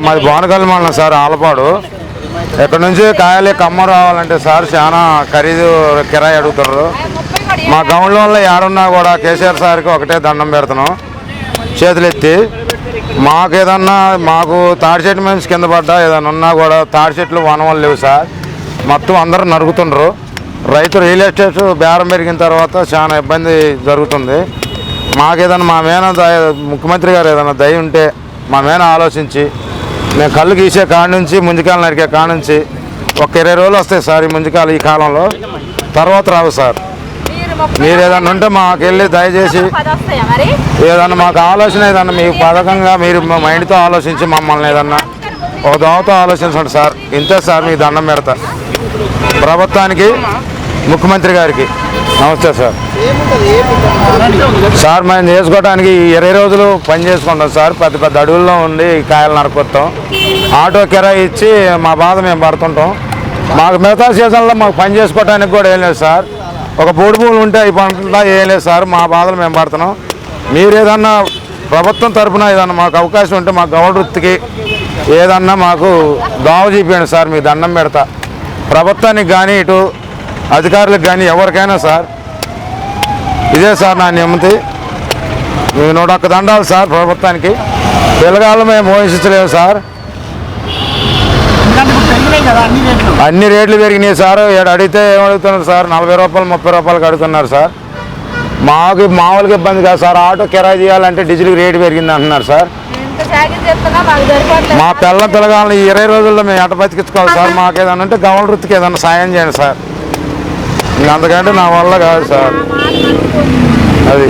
మాది బోనకల్ మండలం సార్, ఆలపాడు. ఇక్కడ నుంచి కాయలు ఖమ్మం రావాలంటే సార్ చాలా ఖరీదు కిరాయి అడుగుతారు. మా గౌన్లో ఏడున్నా కూడా కేసీఆర్ సార్కి ఒకటే దండం పెడుతున్నాం చేతులు ఎత్తి. మాకు తాడి చెట్టు నుంచి కింద పడ్డా ఏదైనా ఉన్నా కూడా తాడి చెట్లు వనవలు లేవు సార్, మొత్తం అందరూ నరుగుతుండ్రు. రైతు రియల్ ఎస్టేట్ బేరం పెరిగిన తర్వాత చాలా ఇబ్బంది జరుగుతుంది. మాకేదన్నా మా మీద ముఖ్యమంత్రి గారు ఏదైనా దయ ఉంటే మా మీద ఆలోచించి మేము కళ్ళు గీసే కాడ నుంచి ముంజికాయలు నరికే కాడ నుంచి ఒక 20 రోజులు వస్తాయి సార్ ఈ ముంజికాయలు ఈ కాలంలో, తర్వాత రావు సార్. మీరు ఏదన్నా ఉంటే మాకు వెళ్ళి దయచేసి ఏదన్నా మాకు ఆలోచన ఏదన్నా మీ పథకంగా మీరు మా మైండ్తో ఆలోచించి మమ్మల్ని ఏదన్నా ఒక దోవతో ఆలోచించండి సార్. ఇంతే సార్, మీకు దండం పెడతా. ప్రభుత్వానికి ముఖ్యమంత్రి గారికి నమస్తే సార్. సార్ మేము చేసుకోవడానికి 20 రోజులు పని చేసుకుంటాం సార్. పెద్ద పెద్ద అడవుల్లో ఉండి కాయలు నరుకొస్తాం. ఆటో కిరాయి ఇచ్చి మా బాధ మేము పడుతుంటాం. మాకు మిగతా సీజన్లో మాకు పని చేసుకోవడానికి కూడా ఏం లేదు సార్. ఒక బోడి భూములు ఉంటే ఈ పంటలో ఏం లేదు సార్. మా బాధలు మేము పడుతున్నాం. మీరు ఏదన్నా ప్రభుత్వం తరఫున ఏదన్నా మాకు అవకాశం ఉంటే మా గౌడ వృత్తికి ఏదన్నా మాకు దావ చూపించండి సార్, మీకు దండం పెడతా. ప్రభుత్వానికి కానీ ఇటు అధికారులకు కానీ ఎవరికైనా సార్ ఇదే సార్ నా నిమ్మతి. మేము 101 దండాలు సార్ ప్రభుత్వానికి. పిల్లగాళ్ళు మేము మోహించలేము సార్, అన్ని రేట్లు పెరిగినాయి సార్. అడిగితే ఏమడుగుతున్నారు సార్, 40 రూపాయలు 30 రూపాయలకి అడుగుతున్నారు సార్. మాకు మామూలుగా ఇబ్బంది కాదు సార్. ఆటో కిరాయి చేయాలంటే డీజిల్కి రేటు పెరిగింది అంటున్నారు సార్. మా పిల్లగాళ్ళని 20 రోజుల్లో మేము ఎట బతికించుకోవాలి సార్. మాకు ఏదన్నా ఉంటే గవర్నమెంట్ వృత్తికి ఏదన్నా సాయం చేయండి సార్. అంతకంటే నా వల్ల కాదు సార్ అది.